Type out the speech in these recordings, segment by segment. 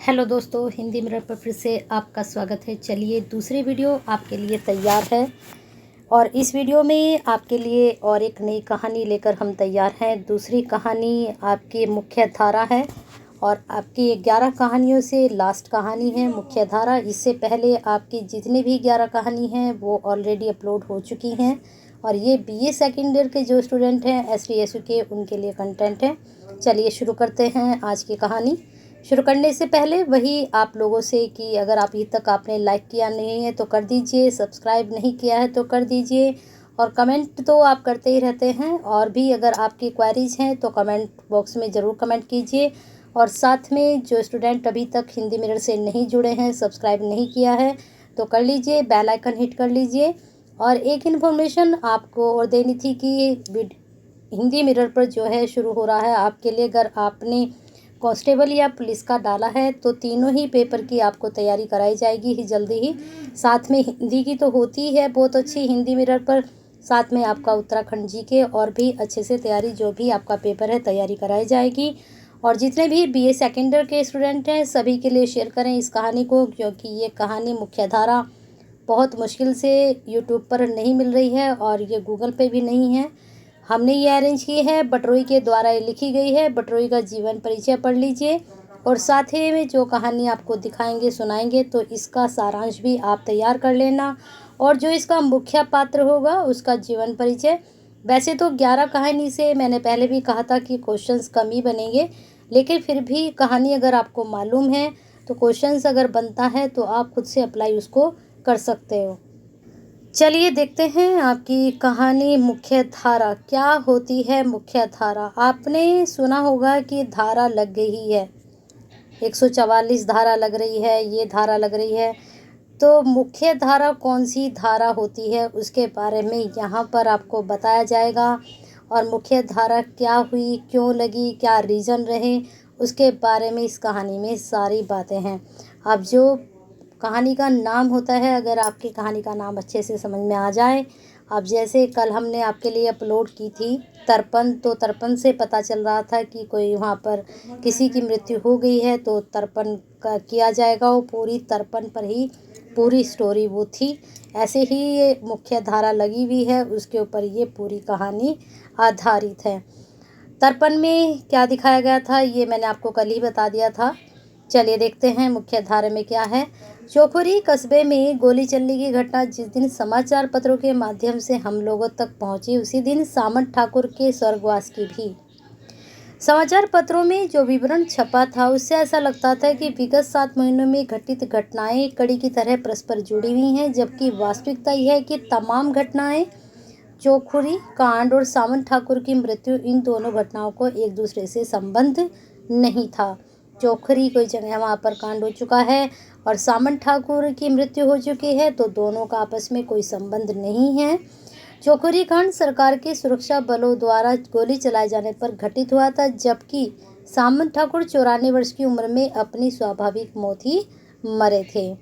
Hello दोस्तों, Hindi mirror पर फिर से आपका स्वागत है। चलिए दूसरी वीडियो आपके लिए तैयार है और इस वीडियो में आपके लिए और एक नई कहानी लेकर हम तैयार हैं। दूसरी कहानी आपकी मुख्य धारा है और आपकी 11 कहानियों से लास्ट कहानी है मुख्य धारा। इससे पहले आपकी जितनी भी 11 कहानी हैं वो ऑलरेडी अपलोड हो चुकी हैं और ये बीए सेकेंड ईयर के जो स्टूडेंट हैं एसटीएसयू के, उनके लिए कंटेंट है। चलिए शुरू करते हैं आज की कहानी। शुरू करने से पहले वही आप लोगों से कि अगर आप अभी तक आपने लाइक किया नहीं है तो कर दीजिए, सब्सक्राइब नहीं किया है तो कर दीजिए और कमेंट तो आप करते ही रहते हैं। और भी अगर आपकी क्वेरीज हैं तो कमेंट बॉक्स में ज़रूर कमेंट कीजिए। और साथ में जो स्टूडेंट अभी तक हिंदी मिरर से नहीं जुड़े हैं, सब्सक्राइब नहीं किया है तो कर लीजिए, बेल आइकन हिट कर लीजिए। और एक इन्फॉर्मेशन आपको और देनी थी कि हिंदी मिरर पर जो है शुरू हो रहा है आपके लिए। अगर आपने कांस्टेबल या पुलिस का डाला है तो तीनों ही पेपर की आपको तैयारी कराई जाएगी ही जल्दी ही। साथ में हिंदी की तो होती है बहुत अच्छी हिंदी मिरर पर, साथ में आपका उत्तराखंड जी के और भी अच्छे से तैयारी, जो भी आपका पेपर है तैयारी कराई जाएगी। और जितने भी बीए सेकेंड ईयर के स्टूडेंट हैं सभी के लिए शेयर करें इस कहानी को, क्योंकि ये कहानी मुख्य धारा बहुत मुश्किल से यूट्यूब पर नहीं मिल रही है और ये गूगल पे भी नहीं है। हमने ये अरेंज की है, बटरोई के द्वारा ये लिखी गई है। बटरोई का जीवन परिचय पढ़ लीजिए और साथ ही में जो कहानी आपको दिखाएंगे सुनाएंगे तो इसका सारांश भी आप तैयार कर लेना और जो इसका मुख्य पात्र होगा उसका जीवन परिचय। वैसे तो 11 कहानी से मैंने पहले भी कहा था कि क्वेश्चंस कम ही बनेंगे, लेकिन फिर भी कहानी अगर आपको मालूम है तो क्वेश्चंस अगर बनता है तो आप खुद से अप्लाई उसको कर सकते हो। चलिए देखते हैं आपकी कहानी मुख्य धारा। क्या होती है मुख्य धारा? आपने सुना होगा कि धारा लग गई है, 144 धारा लग रही है, ये धारा लग रही है। तो मुख्य धारा कौन सी धारा होती है उसके बारे में यहाँ पर आपको बताया जाएगा। और मुख्य धारा क्या हुई, क्यों लगी, क्या रीज़न रहे, उसके बारे में इस कहानी में सारी बातें हैं। अब जो कहानी का नाम होता है, अगर आपकी कहानी का नाम अच्छे से समझ में आ जाए, अब जैसे कल हमने आपके लिए अपलोड की थी तर्पण, तो तर्पण से पता चल रहा था कि कोई वहाँ पर किसी की मृत्यु हो गई है तो तर्पण का किया जाएगा। वो पूरी तर्पण पर ही पूरी स्टोरी वो थी। ऐसे ही ये मुख्य धारा लगी हुई है, उसके ऊपर ये पूरी कहानी आधारित है। तर्पण में क्या दिखाया गया था ये मैंने आपको कल ही बता दिया था। चलिए देखते हैं मुख्य धारा में क्या है। चौखुरी कस्बे में गोली चलने की घटना जिस दिन समाचार पत्रों के माध्यम से हम लोगों तक पहुंची, उसी दिन सामंत ठाकुर के स्वर्गवास की भी। समाचार पत्रों में जो विवरण छपा था उससे ऐसा लगता था कि विगत 7 महीनों में घटित घटनाएं कड़ी की तरह परस्पर जुड़ी हुई हैं, जबकि वास्तविकता यह है कि तमाम घटनाएं, चौखुरी कांड और सामंत ठाकुर की मृत्यु, इन दोनों घटनाओं को एक दूसरे से संबंध नहीं था। चौखुरी कोई जगह वहाँ पर कांड हो चुका है और सामंत ठाकुर की मृत्यु हो चुकी है, तो दोनों का आपस में कोई संबंध नहीं है। चौखुरी कांड सरकार के सुरक्षा बलों द्वारा गोली चलाए जाने पर घटित हुआ था, जबकि सामंत ठाकुर 94 वर्ष की उम्र में अपनी स्वाभाविक मौत ही मरे थे।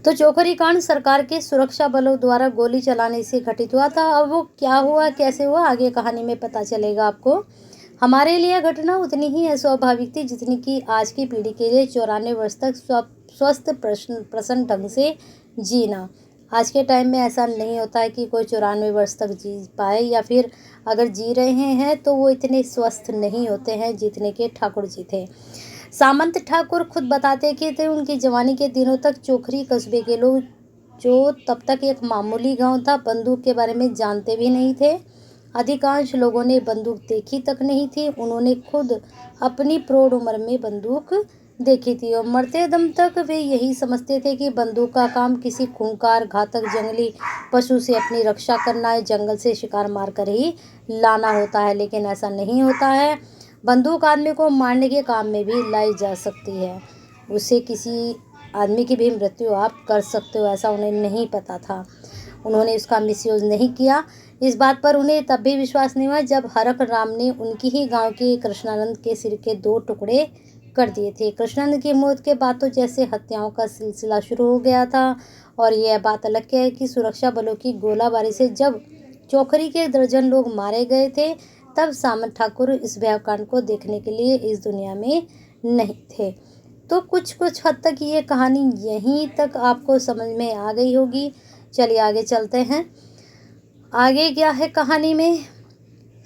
तो चौखुरी कांड सरकार के सुरक्षा बलों द्वारा गोली चलाने से घटित हुआ था। अब वो क्या हुआ, कैसे हुआ, आगे कहानी में पता चलेगा आपको। हमारे लिए घटना उतनी ही अस्वाभाविक थी जितनी कि आज की पीढ़ी के लिए 94 वर्ष तक स्वस्थ प्रसन्न ढंग से जीना। आज के टाइम में ऐसा नहीं होता है कि कोई 94 वर्ष तक जी पाए, या फिर अगर जी रहे हैं तो वो इतने स्वस्थ नहीं होते हैं जितने के ठाकुर जी थे। सामंत ठाकुर खुद बताते कि थे उनकी जवानी के दिनों तक चौखुरी कस्बे के लोग, जो तब तक एक मामूली गांव था, बंदूक के बारे में जानते भी नहीं थे। अधिकांश लोगों ने बंदूक देखी तक नहीं थी। उन्होंने खुद अपनी प्रौढ़ उम्र में बंदूक देखी थी और मरते दम तक वे यही समझते थे कि बंदूक का काम किसी खूंखार घातक जंगली पशु से अपनी रक्षा करना है, जंगल से शिकार मार कर ही लाना होता है। लेकिन ऐसा नहीं होता है। बंदूक आदमी को मारने के काम में भी लाई जा सकती है, उससे किसी आदमी की भी मृत्यु आप कर सकते हो, ऐसा उन्हें नहीं पता था। उन्होंने उसका मिसयूज़ नहीं किया। इस बात पर उन्हें तब भी विश्वास नहीं हुआ जब हरक राम ने उनकी ही गांव के कृष्णानंद के सिर के 2 टुकड़े कर दिए थे। कृष्णानंद की मौत के बाद तो जैसे हत्याओं का सिलसिला शुरू हो गया था। और यह बात अलग क्या है कि सुरक्षा बलों की गोलाबारी से जब चौखुरी के दर्जन लोग मारे गए थे, तब सामंत ठाकुर इस भयाकांड को देखने के लिए इस दुनिया में नहीं थे। तो कुछ कुछ हद तक ये कहानी यहीं तक आपको समझ में आ गई होगी। चलिए आगे चलते हैं। आगे क्या है कहानी में।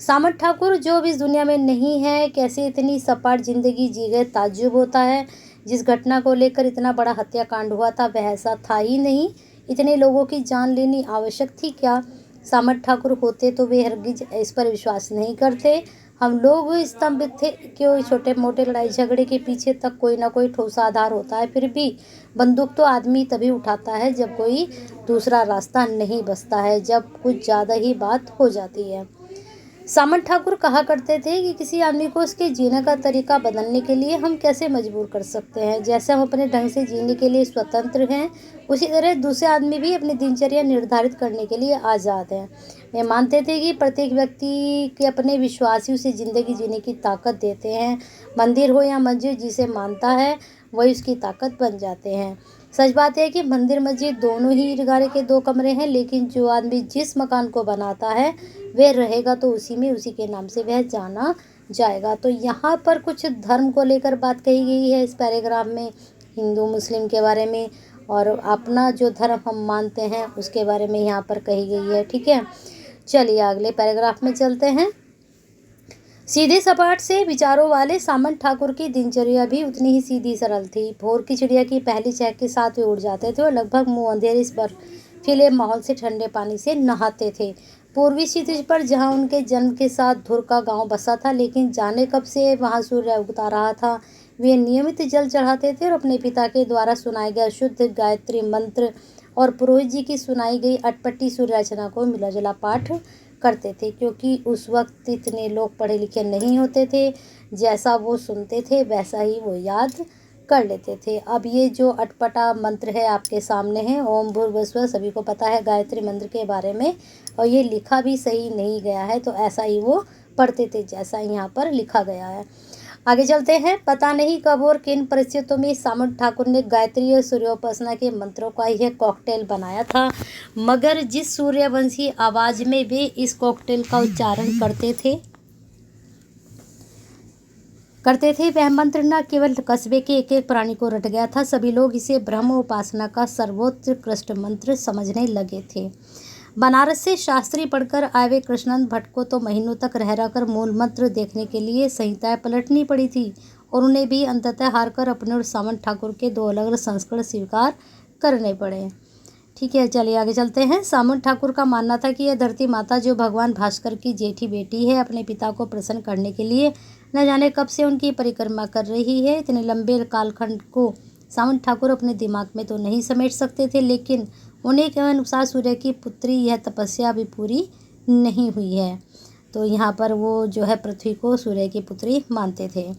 सामंत ठाकुर जो अब इस दुनिया में नहीं है, कैसे इतनी सपाट जिंदगी जी गए, ताज्जुब होता है। जिस घटना को लेकर इतना बड़ा हत्याकांड हुआ था वह ऐसा था ही नहीं। इतने लोगों की जान लेनी आवश्यक थी क्या? सामंत ठाकुर होते तो वे हरगिज इस पर विश्वास नहीं करते। हम लोग स्तंभित थे कि छोटे मोटे लड़ाई झगड़े के पीछे तक कोई ना कोई ठोस आधार होता है। फिर भी बंदूक तो आदमी तभी उठाता है जब कोई दूसरा रास्ता नहीं बचता है, जब कुछ ज़्यादा ही बात हो जाती है। सामंत ठाकुर कहा करते थे कि किसी आदमी को उसके जीने का तरीका बदलने के लिए हम कैसे मजबूर कर सकते हैं। जैसे हम अपने ढंग से जीने के लिए स्वतंत्र हैं, उसी तरह दूसरे आदमी भी अपनी दिनचर्या निर्धारित करने के लिए आज़ाद हैं। वे मानते थे कि प्रत्येक व्यक्ति के अपने विश्वास ही उसे ज़िंदगी जीने की ताकत देते हैं। मंदिर हो या मस्जिद, जिसे मानता है वही उसकी ताकत बन जाते हैं। सच बात है कि मंदिर मस्जिद दोनों ही ईटगारे के दो कमरे हैं, लेकिन जो आदमी जिस मकान को बनाता है वह रहेगा तो उसी में, उसी के नाम से वह जाना जाएगा। तो यहाँ पर कुछ धर्म को लेकर बात कही गई है इस पैराग्राफ में, हिंदू मुस्लिम के बारे में, और अपना जो धर्म हम मानते हैं उसके बारे में यहाँ पर कही गई है। ठीक है, चलिए अगले पैराग्राफ में चलते हैं। सीधे सपाट से विचारों वाले सामंत ठाकुर की दिनचर्या भी उतनी ही सीधी सरल थी। भोर की चिड़िया की पहली चहक के साथ वे उड़ जाते थे और लगभग मुंह अंधेरे इस बर्फीले माहौल से ठंडे पानी से नहाते थे। पूर्वी क्षितिज पर जहां उनके जन्म के साथ धुर का गांव बसा था, लेकिन जाने कब से वहां सूर्य उगता रहा था। वे नियमित जल चढ़ाते थे और अपने पिता के द्वारा सुनाए गए शुद्ध गायत्री मंत्र और पुरोहित जी की सुनाई गई अटपटी सूर्यार्चना को मिला जुला पाठ करते थे, क्योंकि उस वक्त इतने लोग पढ़े लिखे नहीं होते थे। जैसा वो सुनते थे वैसा ही वो याद कर लेते थे। अब ये जो अटपटा मंत्र है आपके सामने है, ओम भूर्भुवस्सुवः, सभी को पता है गायत्री मंत्र के बारे में, और ये लिखा भी सही नहीं गया है, तो ऐसा ही वो पढ़ते थे जैसा यहाँ पर लिखा गया है। आगे चलते हैं। पता नहीं कब और किन परिस्थितियों में सामंत ठाकुर ने गायत्री और सूर्योपासना के मंत्रों का यह कॉकटेल बनाया था, मगर जिस सूर्यवंशी आवाज में वे इस कॉकटेल का उच्चारण करते थे वह मंत्र न केवल कस्बे के एक एक प्राणी को रट गया था, सभी लोग इसे ब्रह्म उपासना का सर्वोत्कृष्ट मंत्र समझने लगे थे। बनारस से शास्त्री पढ़कर आए वे कृष्णनंद भट्ट को तो महीनों तक रह रहकर मूल मंत्र देखने के लिए संहिताएं पलटनी पड़ी थी, और उन्हें भी अंततः हारकर अपने और सामंत ठाकुर के दो अलग अलग संस्करण स्वीकार करने पड़े। ठीक है, चलिए आगे चलते हैं। सामंत ठाकुर का मानना था कि यह धरती माता जो भगवान भास्कर की जेठी बेटी है, अपने पिता को प्रसन्न करने के लिए न जाने कब से उनकी परिक्रमा कर रही है। इतने लंबे कालखंड को सामंत ठाकुर अपने दिमाग में तो नहीं समेट सकते थे, लेकिन उन्हीं के अनुसार सूर्य की पुत्री यह तपस्या भी पूरी नहीं हुई है। तो यहाँ पर वो जो है पृथ्वी को सूर्य की पुत्री मानते थे।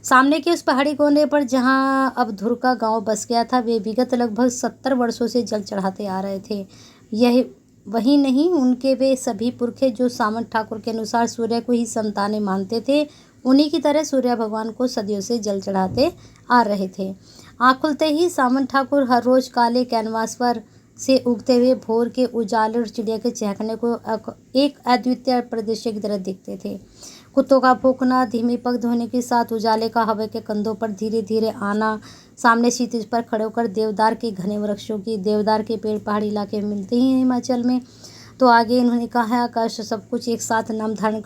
सामने के उस पहाड़ी कोने पर जहाँ अब धुर का गांव बस गया था, वे विगत लगभग 70 वर्षों से जल चढ़ाते आ रहे थे। यह वही नहीं, उनके वे सभी पुरखे जो सामंत ठाकुर के अनुसार सूर्य को ही संतानें मानते थे, उन्हीं की तरह सूर्य भगवान को सदियों से जल चढ़ाते आ रहे थे। आँख खुलते ही सामंत ठाकुर हर रोज काले कैनवास पर से उगते हुए भोर के उजाले और चिड़िया के चहकने को एक अद्वितीय परिदृश्य की तरह दिखते थे। कुत्तों का भौंकना, धीमी पग धोने के साथ उजाले का हवा के कंधों पर धीरे धीरे आना, सामने क्षितिज पर खड़े होकर देवदार के घने वृक्षों की, देवदार के पेड़ पहाड़ी इलाके में मिलते ही हैं हिमाचल में। तो आगे इन्होंने कहा है आकाश सब कुछ एक साथ नाम धारण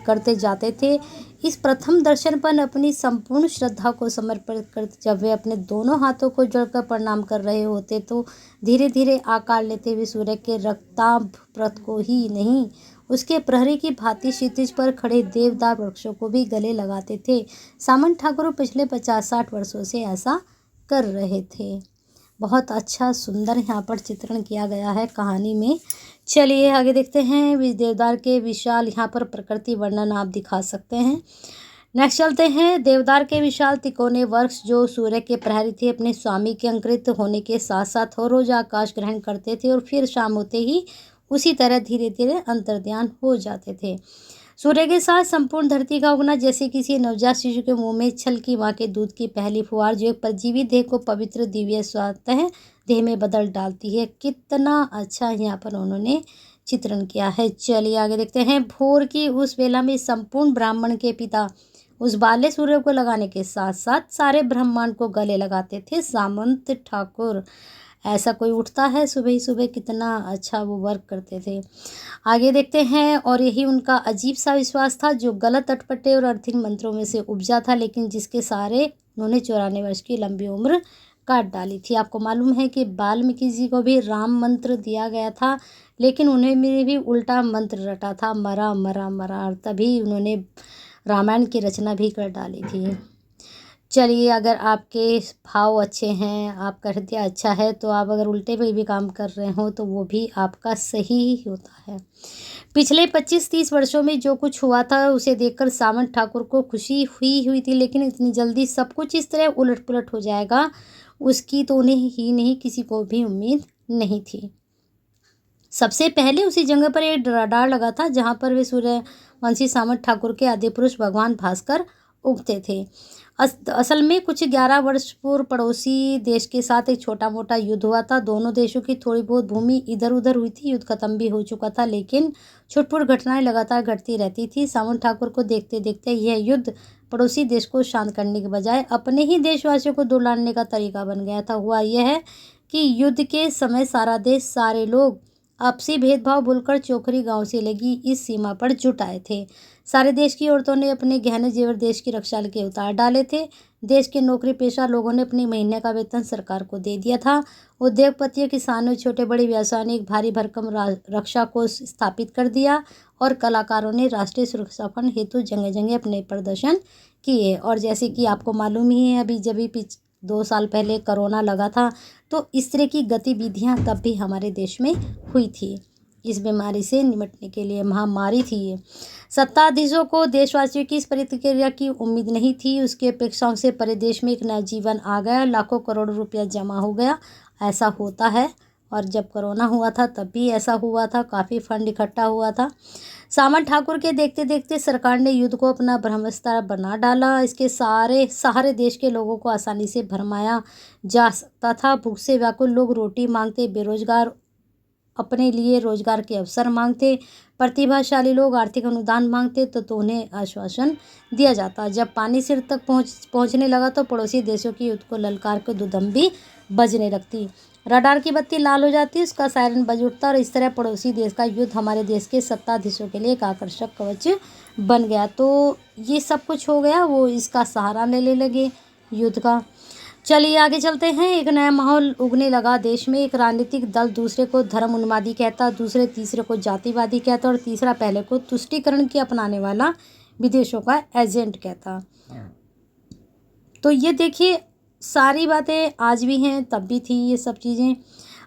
करते जाते थे। इस प्रथम दर्शन पर अपनी संपूर्ण श्रद्धा को समर्पित कर जब वे अपने दोनों हाथों को जोड़कर प्रणाम कर रहे होते, तो धीरे धीरे आकार लेते हुए सूर्य के रक्ताभ प्रथ को ही नहीं, उसके प्रहरी की भांति क्षितिज पर खड़े देवदार वृक्षों को भी गले लगाते थे। सामंत ठाकुर पिछले 50-60 वर्षों से ऐसा कर रहे थे। बहुत अच्छा सुंदर यहाँ पर चित्रण किया गया है कहानी में। चलिए आगे देखते हैं। देवदार के विशाल यहाँ पर प्रकृति वर्णन आप दिखा सकते हैं। नेक्स्ट चलते हैं। देवदार के विशाल तिकोने वृक्ष जो सूर्य के प्रहरी थे, अपने स्वामी के अंकुरित होने के साथ साथ हर रोज आकाश ग्रहण करते थे और फिर शाम होते ही उसी तरह धीरे धीरे अंतर्ध्यान हो जाते थे। सूर्य के साथ संपूर्ण धरती का उगना जैसे किसी नवजात शिशु के मुंह में छलकी माँ के दूध की पहली फुहार, जो एक परजीवी देह को पवित्र दिव्य स्वतः देह में बदल डालती है। कितना अच्छा यहाँ पर उन्होंने चित्रण किया है। चलिए आगे देखते हैं। भोर की उस वेला में संपूर्ण ब्राह्मण के पिता उस बाले सूर्य को लगाने के साथ साथ सारे ब्रह्मांड को गले लगाते थे सामंत ठाकुर। ऐसा कोई उठता है सुबह ही सुबह, कितना अच्छा वो वर्क करते थे। आगे देखते हैं। और यही उनका अजीब सा विश्वास था जो गलत अटपटे और अर्थिन मंत्रों में से उपजा था, लेकिन जिसके सारे उन्होंने 94 वर्ष की लंबी उम्र काट डाली थी। आपको मालूम है कि वाल्मीकि जी को भी राम मंत्र दिया गया था, लेकिन उन्हें भी उल्टा मंत्र रटा था, मरा मरा मरा, और तभी उन्होंने रामायण की रचना भी कर डाली थी। चलिए, अगर आपके भाव अच्छे हैं, आपका हृदय अच्छा है, तो आप अगर उल्टे पे भी काम कर रहे हो तो वो भी आपका सही ही होता है। पिछले 25-30 वर्षों में जो कुछ हुआ था उसे देखकर सामंत ठाकुर को खुशी हुई थी, लेकिन इतनी जल्दी सब कुछ इस तरह उलट पुलट हो जाएगा उसकी तो उन्हें ही नहीं, किसी को भी उम्मीद नहीं थी। सबसे पहले उसी जगह पर एक रडार लगा था जहां पर वे सूर्यवंशी सामंत ठाकुर के आदि पुरुष भगवान भास्कर उगते थे। असल में कुछ 11 वर्ष पूर्व पड़ोसी देश के साथ एक छोटा मोटा युद्ध हुआ था। दोनों देशों की थोड़ी बहुत भूमि इधर उधर हुई थी। युद्ध खत्म भी हो चुका था, लेकिन छुटपुट घटनाएं लगातार घटती रहती थी। सामंत ठाकुर को देखते देखते यह युद्ध पड़ोसी देश को शांत करने के बजाय अपने ही देशवासियों को दुलारने का तरीका बन गया था। हुआ यह है कि युद्ध के समय सारा देश, सारे लोग आपसी भेदभाव भूलकर चोखरी गांव से लगी इस सीमा पर जुट आए थे। सारे देश की औरतों ने अपने गहने जेवर देश की रक्षा के उतार डाले थे। देश के नौकरी पेशा लोगों ने अपने महीने का वेतन सरकार को दे दिया था। उद्योगपतियों, किसानों, छोटे बड़े व्यवसाय ने एक भारी भरकम रक्षा को स्थापित कर दिया और कलाकारों ने राष्ट्रीय सुरक्षा फंड हेतु जगह जगह अपने प्रदर्शन किए। और जैसे कि आपको मालूम ही है, अभी जब 2 साल पहले कोरोना लगा था तो इस तरह की गतिविधियां तब भी हमारे देश में हुई थी। इस बीमारी से निपटने के लिए महामारी थी ये। सत्ताधीशों को देशवासियों की इस प्रतिक्रिया की उम्मीद नहीं थी। उसकी अपेक्षाओं से परे देश में एक नया जीवन आ गया, लाखों करोड़ों रुपया जमा हो गया। ऐसा होता है, और जब कोरोना हुआ था तब भी ऐसा हुआ था, काफ़ी फंड इकट्ठा हुआ था। सामंत ठाकुर के देखते देखते सरकार ने युद्ध को अपना ब्रह्मास्त्र बना डाला। इसके सहारे देश के लोगों को आसानी से भरमाया जा सकता था। भूख से व्याकुल लोग रोटी मांगते, बेरोजगार अपने लिए रोजगार के अवसर मांगते, प्रतिभाशाली लोग आर्थिक अनुदान मांगते तो उन्हें आश्वासन दिया जाता। जब पानी सिर तक पहुंचने लगा तो पड़ोसी देशों की युद्ध को ललकार के दुदम्बी बजने लगती, रडार की बत्ती लाल हो जाती, उसका सायरन बज उठता, और इस तरह पड़ोसी देश का युद्ध हमारे देश के सत्ताधीशों के लिए एक आकर्षक कवच बन गया। तो ये सब कुछ हो गया, वो इसका सहारा लेने लगे युद्ध का। चलिए आगे चलते हैं। एक नया माहौल उगने लगा देश में। एक राजनीतिक दल दूसरे को धर्म उन्मादी कहता, दूसरे तीसरे को जातिवादी कहता, और तीसरा पहले को तुष्टीकरण की अपनाने वाला विदेशों का एजेंट कहता। तो ये देखिए, सारी बातें आज भी हैं, तब भी थी ये सब चीज़ें।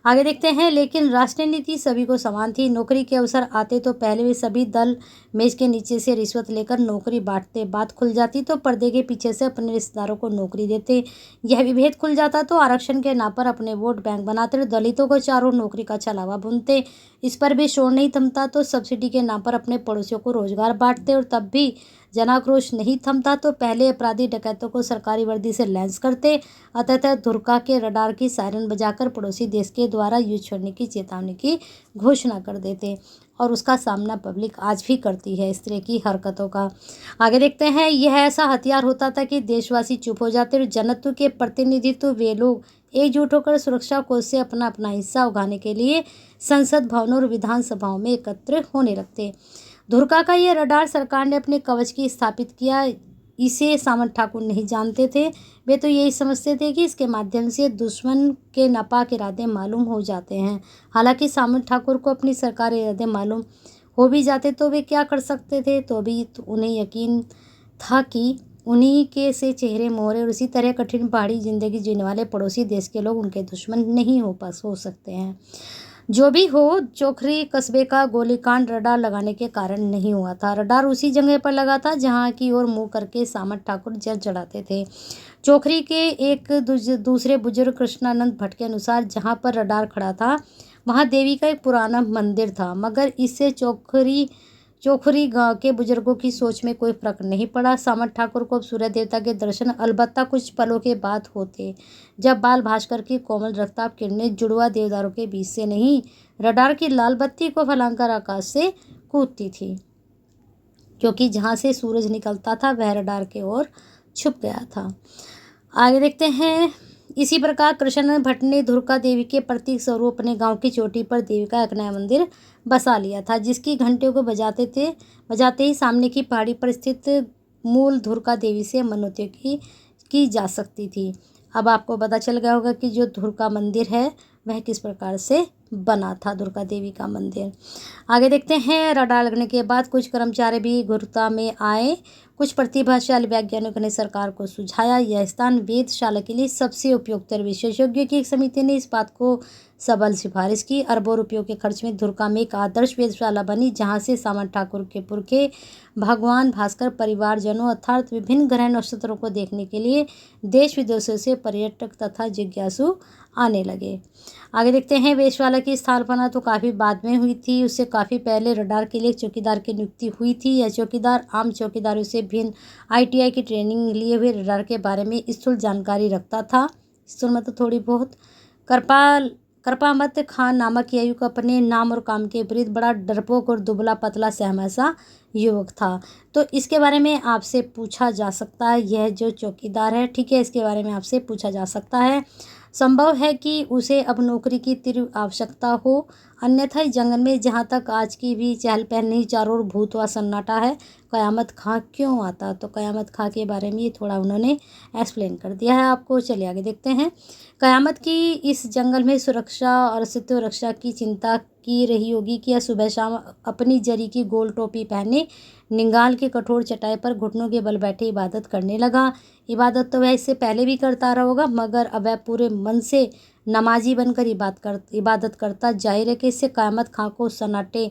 आगे देखते हैं। लेकिन राष्ट्रीय नीति सभी को समान थी। नौकरी के अवसर आते तो पहले वे सभी दल मेज के नीचे से रिश्वत लेकर नौकरी बांटते। बात खुल जाती तो पर्दे के पीछे से अपने रिश्तेदारों को नौकरी देते। यह विभेद खुल जाता तो आरक्षण के नाम पर अपने वोट बैंक बनाते, दलितों को चारों नौकरी का छलावा बुनते। इस पर भी शोर नहीं थमता तो सब्सिडी के नाम पर अपने पड़ोसियों को रोजगार बांटते। और तब भी जनाक्रोश नहीं थमता तो पहले अपराधी डकैतों को सरकारी वर्दी से लैंस करते, अतः धुरका के रडार की सायरन बजाकर पड़ोसी देश के द्वारा युद्ध छोड़ने की चेतावनी की घोषणा कर देते। और उसका सामना पब्लिक आज भी करती है इस तरह की हरकतों का। आगे देखते हैं। यह ऐसा हथियार होता था कि देशवासी चुप हो जाते और जनत्व के प्रतिनिधित्व वे लोग एकजुट होकर सुरक्षा कोष से अपना अपना हिस्सा उगाने के लिए संसद भवनों और विधानसभाओं में एकत्र होने लगते। धुरका का यह रडार सरकार ने अपने कवच की स्थापित किया। इसे सामंत ठाकुर नहीं जानते थे। वे तो यही समझते थे कि इसके माध्यम से दुश्मन के नापाक इरादे मालूम हो जाते हैं। हालांकि सामंत ठाकुर को अपनी सरकारी इरादे मालूम हो भी जाते तो वे क्या कर सकते थे। तो अभी तो उन्हें यकीन था कि उन्हीं के से चेहरे मोहरे और उसी तरह कठिन पहाड़ी जिंदगी जीने वाले पड़ोसी देश के लोग उनके दुश्मन नहीं हो सकते हैं। जो भी हो, चोखरी कस्बे का गोलीकांड रडार लगाने के कारण नहीं हुआ था। रडार उसी जगह पर लगा था जहां की ओर मुंह करके सामंत ठाकुर जल चढ़ाते थे। चोखरी के एक दूसरे बुजुर्ग कृष्णानंद भट्ट के अनुसार जहां पर रडार खड़ा था वहां देवी का एक पुराना मंदिर था, मगर इससे चोखरी गांव के बुजुर्गों की सोच में कोई फर्क नहीं पड़ा। सामंत ठाकुर को अब सूर्य देवता के दर्शन अलबत्ता कुछ पलों के बाद होते, जब बाल भास्कर की कोमल रफ्तार किरणें जुड़वा देवदारों के बीच से नहीं, रडार की लाल बत्ती को फैलाकर आकाश से कूदती थी। क्योंकि जहाँ से सूरज निकलता था वह रडार के ओर छुप गया था। आगे देखते हैं। इसी प्रकार कृष्णानंद भट्ट ने धुरका देवी के प्रतीक स्वरूप अपने गांव की चोटी पर देवी का एक नया मंदिर बसा लिया था, जिसकी घंटियों को बजाते ही सामने की पहाड़ी पर स्थित मूल धुरका देवी से मनौती की जा सकती थी। अब आपको पता चल गया होगा कि जो धुरका मंदिर है वह किस प्रकार से बना था, दुर्गा देवी का मंदिर। आगे देखते हैं। रडार लगने के बाद कुछ कर्मचारी भी गुरुता में आए। कुछ प्रतिभाशाली वैज्ञानिकों ने सरकार को सुझाया यह स्थान वेधशाला के लिए सबसे उपयुक्त है। विशेषज्ञों की एक समिति ने इस बात को सबल सिफारिश की। अरबों रुपयों के खर्च में धुरका में एक आदर्श वेधशाला बनी, जहां से सामंत ठाकुर के पुरखे भगवान भास्कर परिवारजनों अर्थात विभिन्न ग्रह नक्षत्रों को देखने के लिए देश विदेशों से पर्यटक तथा जिज्ञासु आने लगे। आगे देखते हैं। वेधशाला की स्थापना तो काफ़ी बाद में हुई थी। उससे काफ़ी पहले रडार के लिए चौकीदार की नियुक्ति हुई थी। यह चौकीदार आम चौकीदारों से भिन्न ITI की ट्रेनिंग लिए हुए रडार के बारे में स्थूल जानकारी रखता था। स्थूल मतलब थोड़ी बहुत। करपामत खान नामक यह युवक अपने नाम और काम के विपरीत बड़ा डरपोक और दुबला पतला सहमा सा युवक था। तो इसके बारे में आपसे पूछा जा सकता है, यह जो चौकीदार है, ठीक है, इसके बारे में आपसे पूछा जा सकता है। संभव है कि उसे अब नौकरी की तीव्र आवश्यकता हो, अन्यथा इस जंगल में जहाँ तक आज की भी चहल पहल नहीं, चारों ओर भूत व सन्नाटा है, कयामत खां क्यों आता। तो कयामत खां के बारे में ये थोड़ा उन्होंने एक्सप्लेन कर दिया है आपको। चलिए आगे देखते हैं। कयामत की इस जंगल में सुरक्षा और अस्तित्व रक्षा की चिंता की रही होगी कि यह सुबह शाम अपनी जरी की गोल टोपी पहने निंगाल के कठोर चटाई पर घुटनों के बल बैठे इबादत करने लगा। इबादत तो वह इससे पहले भी करता रहा होगा, मगर अब वह पूरे मन से नमाजी बनकर इबादत करता। जाहिर है कि इससे कयामत खां को सन्नाटे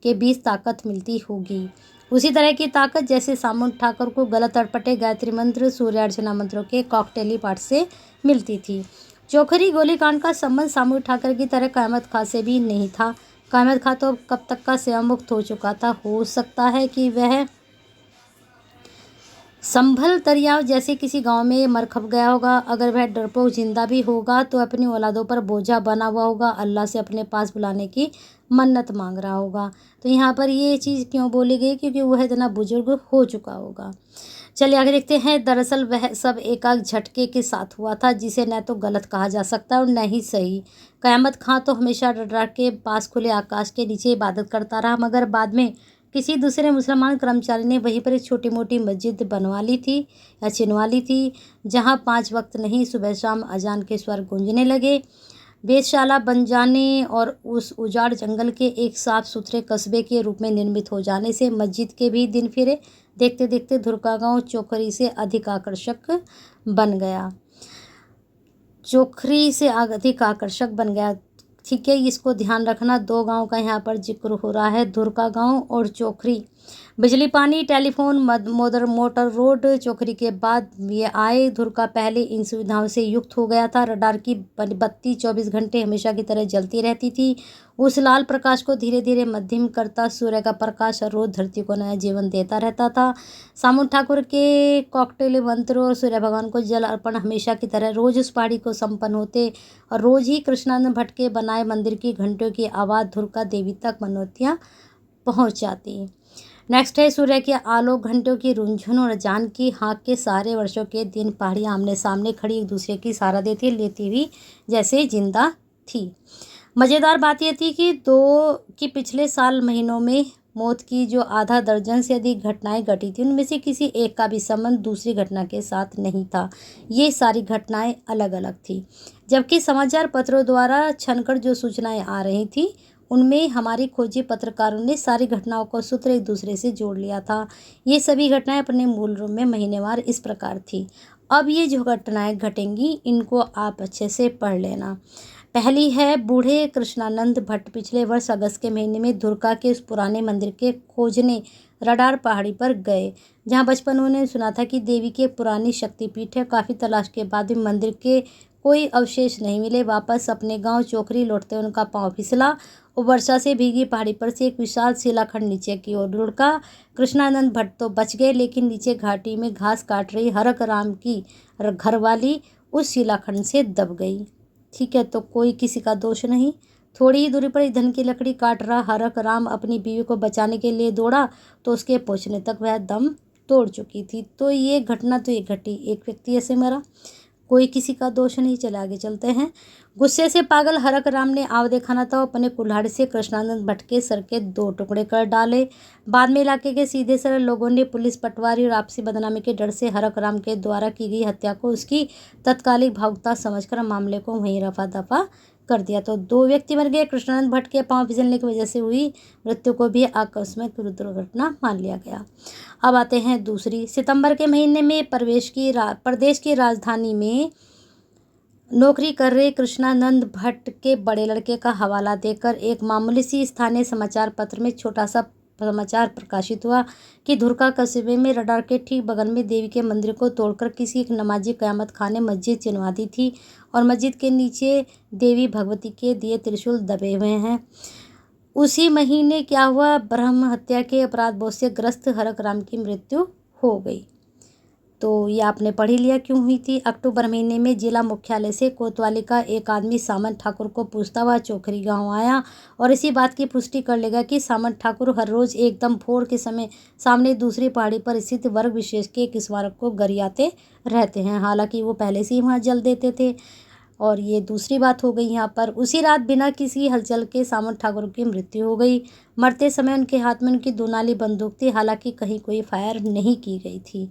के बीच ताकत मिलती होगी। उसी तरह की ताकत जैसे सामंत ठाकुर को गलत अटपटे गायत्री मंत्र, सूर्य अर्चना मंत्रों के कॉकटेली पाठ से मिलती थी। चोखरी गोलीकांड का संबंध सामूहिक ठाकर की तरह कयामत खां से भी नहीं था। कयामत खां तो कब तक का सेवा मुक्त हो चुका था। हो सकता है कि वह संभल दरिया जैसे किसी गांव में मर खप गया होगा। अगर वह डरपोक जिंदा भी होगा तो अपनी औलादों पर बोझा बना हुआ होगा, अल्लाह से अपने पास बुलाने की मन्नत मांग रहा होगा। तो यहाँ पर ये चीज़ क्यों बोली गई, क्योंकि वह इतना बुजुर्ग हो चुका होगा। चलिए आगे देखते हैं। दरअसल वह सब एकाएक झटके के साथ हुआ था, जिसे न तो गलत कहा जा सकता और न ही सही। कयामत खां तो हमेशा रडार के पास खुले आकाश के नीचे इबादत करता रहा, मगर बाद में किसी दूसरे मुसलमान कर्मचारी ने वहीं पर एक छोटी मोटी मस्जिद बनवा ली थी या चिनवा ली थी, जहां 5 वक्त नहीं सुबह शाम अजान के स्वर गूंजने लगे। वेधशाला बन जाने और उस उजाड़ जंगल के एक साफ सुथरे कस्बे के रूप में निर्मित हो जाने से मस्जिद के भी दिन फिरे। देखते देखते धुरका गांव चोखरी से अधिक आकर्षक बन गया। ठीक है, इसको ध्यान रखना। 2 गांव का यहाँ पर जिक्र हो रहा है, धुरका गांव और चोखरी। बिजली, पानी, टेलीफोन, मोटर रोड चोखरी के बाद ये आए। धुरका पहले इन सुविधाओं से युक्त हो गया था। रडार की बत्ती 24 घंटे हमेशा की तरह जलती रहती थी। उस लाल प्रकाश को धीरे धीरे मध्यम करता सूर्य का प्रकाश हर रोज धरती को नया जीवन देता रहता था। सामंत ठाकुर के कॉकटेल मंत्र और सूर्य भगवान को जल अर्पण हमेशा की तरह रोज उस पहाड़ी को संपन्न होते और रोज ही कृष्णानंद भट्ट के बनाए मंदिर की घंटियों की आवाज़ धुरका देवी तक मनोतियाँ पहुँच जाती। नेक्स्ट है। सूर्य के आलोक, घंटियों की रुंझुन और जान की हाँक के सारे वर्षों के दिन पहाड़ियाँ आमने सामने खड़ी एक दूसरे की सहारा लेती हुई जैसे जिंदा थी। मज़ेदार बात यह थी कि पिछले साल महीनों में मौत की जो आधा दर्जन से अधिक घटनाएं घटी थी, उनमें से किसी एक का भी संबंध दूसरी घटना के साथ नहीं था। ये सारी घटनाएं अलग अलग थी, जबकि समाचार पत्रों द्वारा छनकर जो सूचनाएं आ रही थी उनमें हमारी खोजी पत्रकारों ने सारी घटनाओं को सूत्र एक दूसरे से जोड़ लिया था। ये सभी घटनाएं अपने मूल रूप में महीनेवार इस प्रकार थी। अब ये जो घटनाएं घटेंगी इनको आप अच्छे से पढ़ लेना। पहली है, बूढ़े कृष्णानंद भट्ट पिछले वर्ष अगस्त के महीने में धुरका के उस पुराने मंदिर के खोजने रडार पहाड़ी पर गए, जहां बचपन उन्होंने सुना था कि देवी की एक पुरानी शक्तिपीठ है। काफ़ी तलाश के बाद भी मंदिर के कोई अवशेष नहीं मिले। वापस अपने गांव चोखरी लौटते उनका पांव फिसला और वर्षा से भीगी पहाड़ी पर से एक विशाल शिलाखंड नीचे की ओर लुढ़का। कृष्णानंद भट्ट तो बच गए, लेकिन नीचे घाटी में घास काट रही हरक राम की घरवाली उस शिलाखंड से दब गई। ठीक है, तो कोई किसी का दोष नहीं। थोड़ी ही दूरी पर ईंधन की लकड़ी काट रहा हरक राम अपनी बीवी को बचाने के लिए दौड़ा तो उसके पहुंचने तक वह दम तोड़ चुकी थी। तो ये घटना तो ये घटी, एक व्यक्ति ऐसे मरा, कोई किसी का दोष नहीं। चले आगे चलते हैं। गुस्से से पागल हरक राम ने आव देखा न था अपने कुल्हाड़ी से कृष्णानंद भट्ट के सर के 2 टुकड़े कर डाले। बाद में इलाके के सीधे सरल लोगों ने पुलिस पटवारी और आपसी बदनामी के डर से हरक राम के द्वारा की गई हत्या को उसकी तत्कालिक भावुकता समझकर मामले को वहीं रफा दफा कर दिया। तो 2 व्यक्ति मर गए। कृष्णानंद भट्ट के पांव फिसलने की वजह से हुई मृत्यु को भी आकस्मिक दुर्घटना मान लिया गया। अब आते हैं दूसरी। सितंबर के महीने में प्रदेश की राजधानी में नौकरी कर रहे कृष्णानंद भट्ट के बड़े लड़के का हवाला देकर एक मामूली सी स्थानीय समाचार पत्र में छोटा सा समाचार प्रकाशित हुआ कि धुरका कस्बे में रडार के ठीक बगल में देवी के मंदिर को तोड़कर किसी एक नमाजी कयामत खान ने मस्जिद चिनवा दी थी और मस्जिद के नीचे देवी भगवती के दिए त्रिशूल दबे हुए हैं। उसी महीने क्या हुआ, ब्रह्म हत्या के अपराध बोध से ग्रस्त हरक राम की मृत्यु हो गई। तो ये आपने पढ़ ही लिया क्यों हुई थी। अक्टूबर महीने में जिला मुख्यालय से कोतवाली का एक आदमी सामंत ठाकुर को पूछता हुआ चोखरी गांव आया और इसी बात की पुष्टि कर लेगा कि सामंत ठाकुर हर रोज एकदम भोर के समय सामने दूसरी पहाड़ी पर स्थित वर्ग विशेष के एक स्मारक को गरियाते रहते हैं। हालांकि वो पहले से ही वहाँ जल देते थे। और ये दूसरी बात हो गई यहाँ पर। उसी रात बिना किसी हलचल के सामंत ठाकुर की मृत्यु हो गई। मरते समय उनके हाथ में उनकी दुनाली बंदूक थी, हालांकि कहीं कोई फायर नहीं की गई थी।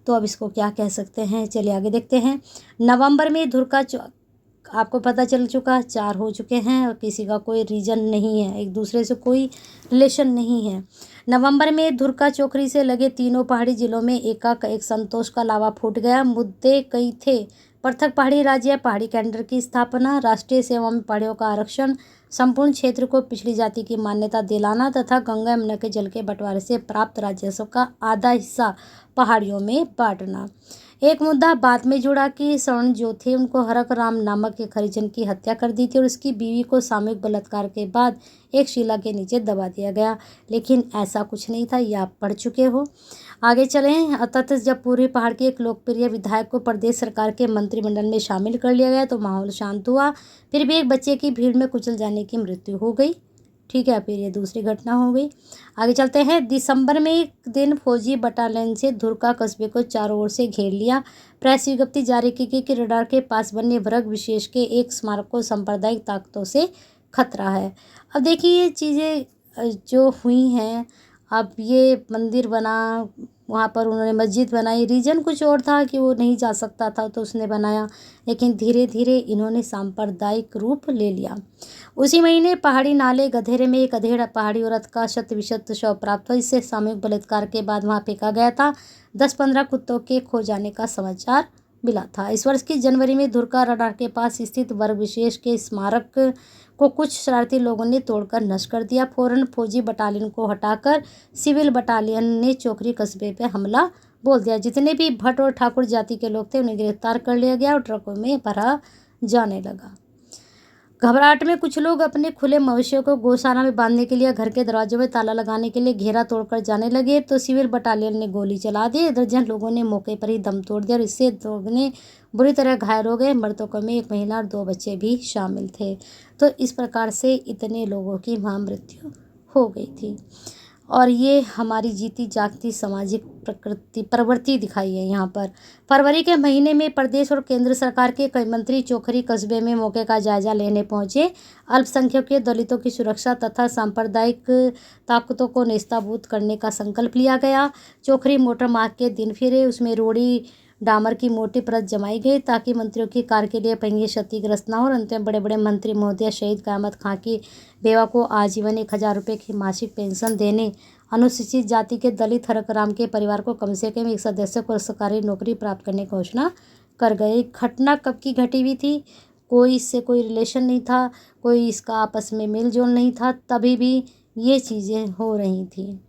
तो अब इसको क्या कह सकते हैं, चलिए आगे देखते हैं। नवंबर में धुरका आपको पता चल चुका, 4 हो चुके हैं और किसी का कोई रीजन नहीं है, एक दूसरे से कोई रिलेशन नहीं है। नवंबर में धुरका चोखरी से लगे तीनों पहाड़ी जिलों में एकाएक एक संतोष का लावा फूट गया। मुद्दे कई थे। पृथक पहाड़ी राज्य, पहाड़ी कैडर की स्थापना, राष्ट्रीय सेवा में पहाड़ियों का आरक्षण, संपूर्ण क्षेत्र को पिछड़ी जाति की मान्यता दिलाना तथा गंगा यमुना के जल के बंटवारे से प्राप्त राजस्व का आधा हिस्सा पहाड़ियों में बांटना। एक मुद्दा बाद में जुड़ा कि स्वर्ण जो थे उनको हरक राम नामक एक हरिजन की हत्या कर दी थी और उसकी बीवी को सामूहिक बलात्कार के बाद एक शिला के नीचे दबा दिया गया, लेकिन ऐसा कुछ नहीं था, ये आप पढ़ चुके हो। आगे चलें। अतः जब पूर्वी पहाड़ के एक लोकप्रिय विधायक को प्रदेश सरकार के मंत्रिमंडल में शामिल कर लिया गया तो माहौल शांत हुआ। फिर भी एक बच्चे की भीड़ में कुचल जाने की मृत्यु हो गई। ठीक है, फिर ये दूसरी घटना हो गई। आगे चलते हैं। दिसंबर में एक दिन फौजी बटालियन से धुरका कस्बे को चारों ओर से घेर लिया। प्रेस विज्ञप्ति जारी की कि रडार के पास बने वर्ग विशेष के एक स्मारक को सांप्रदायिक ताकतों से खतरा है। अब देखिए ये चीज़ें जो हुई हैं, अब ये मंदिर बना, वहाँ पर उन्होंने मस्जिद बनाई, रीज़न कुछ और था कि वो नहीं जा सकता था तो उसने बनाया, लेकिन धीरे धीरे इन्होंने सांप्रदायिक रूप ले लिया। उसी महीने पहाड़ी नाले गधेरे में एक अधेड़ पहाड़ी औरत का 100% शव प्राप्त हुआ, जिससे सामूहिक बलात्कार के बाद वहाँ फेंका गया था। 10-15 कुत्तों के खो जाने का समाचार मिला था। इस वर्ष की जनवरी में धुरका रडार के पास स्थित वर्ग विशेष के स्मारक को कुछ शरारती लोगों ने तोड़कर नष्ट कर दिया। फौरन फौजी बटालियन को हटाकर सिविल बटालियन ने चोखरी कस्बे पर हमला बोल दिया। जितने भी भट्ट और ठाकुर जाति के लोग थे उन्हें गिरफ्तार कर लिया गया और ट्रकों में भरा जाने लगा। घबराहट में कुछ लोग अपने खुले मवेशियों को गौशाला में बांधने के लिए घर के दरवाजों में ताला लगाने के लिए घेरा तोड़कर जाने लगे तो सिविल बटालियन ने गोली चला दी। दर्जन लोगों ने मौके पर ही दम तोड़ दिया और इससे दोगुने बुरी तरह घायल हो गए। मृतकों में एक महिला और 2 बच्चे भी शामिल थे। तो इस प्रकार से इतने लोगों की वहाँ मृत्यु हो गई थी और ये हमारी जीती जागती सामाजिक प्रवृत्ति दिखाई है यहाँ पर। फरवरी के महीने में प्रदेश और केंद्र सरकार के कई मंत्री चोखरी कस्बे में मौके का जायजा लेने पहुंचे। अल्पसंख्यकों, दलितों की सुरक्षा तथा सांप्रदायिक ताकतों को नेस्ताभूत करने का संकल्प लिया गया। चोखरी मोटर मार्ग के दिन फिरे, उसमें रोड़ी डामर की मोटी परत जमाई गई ताकि मंत्रियों की कार के लिए पहिए क्षतिग्रस्त न हो। अंत में बड़े बड़े मंत्री महोदय शहीद कयामत खां की बेवा को आजीवन 1000 रुपये की मासिक पेंशन देने, अनुसूचित जाति के दलित हरक राम के परिवार को कम से कम एक सदस्य को सरकारी नौकरी प्राप्त करने की घोषणा कर गए। घटना कब की घटी हुई थी, कोई इससे कोई रिलेशन नहीं था, कोई इसका आपस में मेल जोल नहीं था, तभी भी ये चीज़ें हो रही थी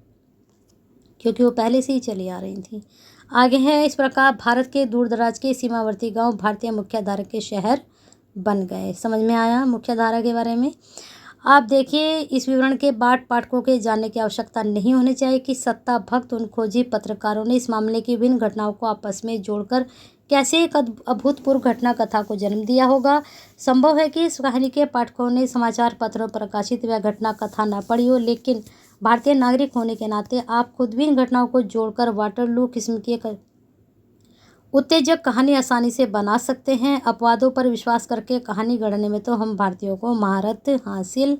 क्योंकि वो पहले से ही चली आ रही थी। आगे हैं। इस प्रकार भारत के दूर दराज के सीमावर्ती गांव भारतीय मुख्यधारा के शहर बन गए। समझ में आया मुख्यधारा के बारे में। आप देखिए, इस विवरण के बाद पाठकों के जानने की आवश्यकता नहीं होनी चाहिए कि सत्ता भक्त उन खोजी पत्रकारों ने इस मामले की विभिन्न घटनाओं को आपस में जोड़कर कैसे एक अभूतपूर्व घटना कथा को जन्म दिया होगा। संभव है कि इस कहानी के पाठकों ने समाचार पत्रों पर प्रकाशित वह घटना कथा न पढ़ी हो, लेकिन भारतीय नागरिक होने के नाते आप खुद भी इन घटनाओं को जोड़कर वाटरलू किस्म की एक उत्तेजक कहानी आसानी से बना सकते हैं। अपवादों पर विश्वास करके कहानी गढ़ने में तो हम भारतीयों को महारत हासिल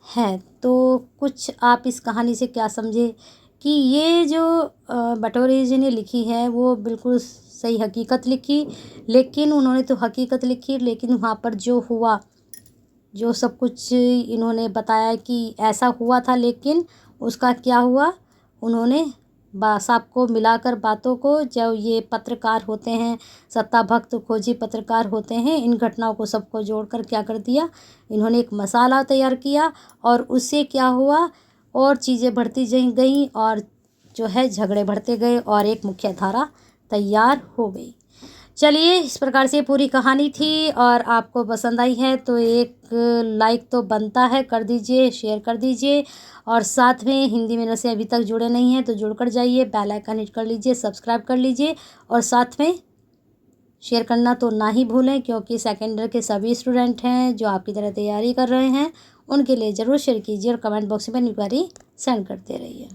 है। तो कुछ आप इस कहानी से क्या समझे कि ये जो बटोरी जी ने लिखी है वो बिल्कुल सही हकीकत लिखी, लेकिन उन्होंने तो हकीकत लिखी, लेकिन वहाँ पर जो हुआ, जो सब कुछ इन्होंने बताया कि ऐसा हुआ था, लेकिन उसका क्या हुआ, उन्होंने सबको मिलाकर बातों को, जो ये पत्रकार होते हैं, सत्ता भक्त खोजी पत्रकार होते हैं, इन घटनाओं को सबको जोड़कर क्या कर दिया, इन्होंने एक मसाला तैयार किया और उससे क्या हुआ, और चीज़ें बढ़ती गई और जो है झगड़े बढ़ते गए और एक मुख्य धारा तैयार हो गई। चलिए, इस प्रकार से पूरी कहानी थी और आपको पसंद आई है तो एक लाइक तो बनता है, कर दीजिए, शेयर कर दीजिए और साथ में हिंदी मेरे से अभी तक जुड़े नहीं हैं तो जुड़कर जाइए, बेल आइकन हिट कर लीजिए, सब्सक्राइब कर लीजिए और साथ में शेयर करना तो ना ही भूलें, क्योंकि सेकेंड ईयर के सभी स्टूडेंट हैं जो आपकी तरह तैयारी कर रहे हैं, उनके लिए ज़रूर शेयर कीजिए और कमेंट बॉक्स में इंक्वायरी सेंड करते रहिए।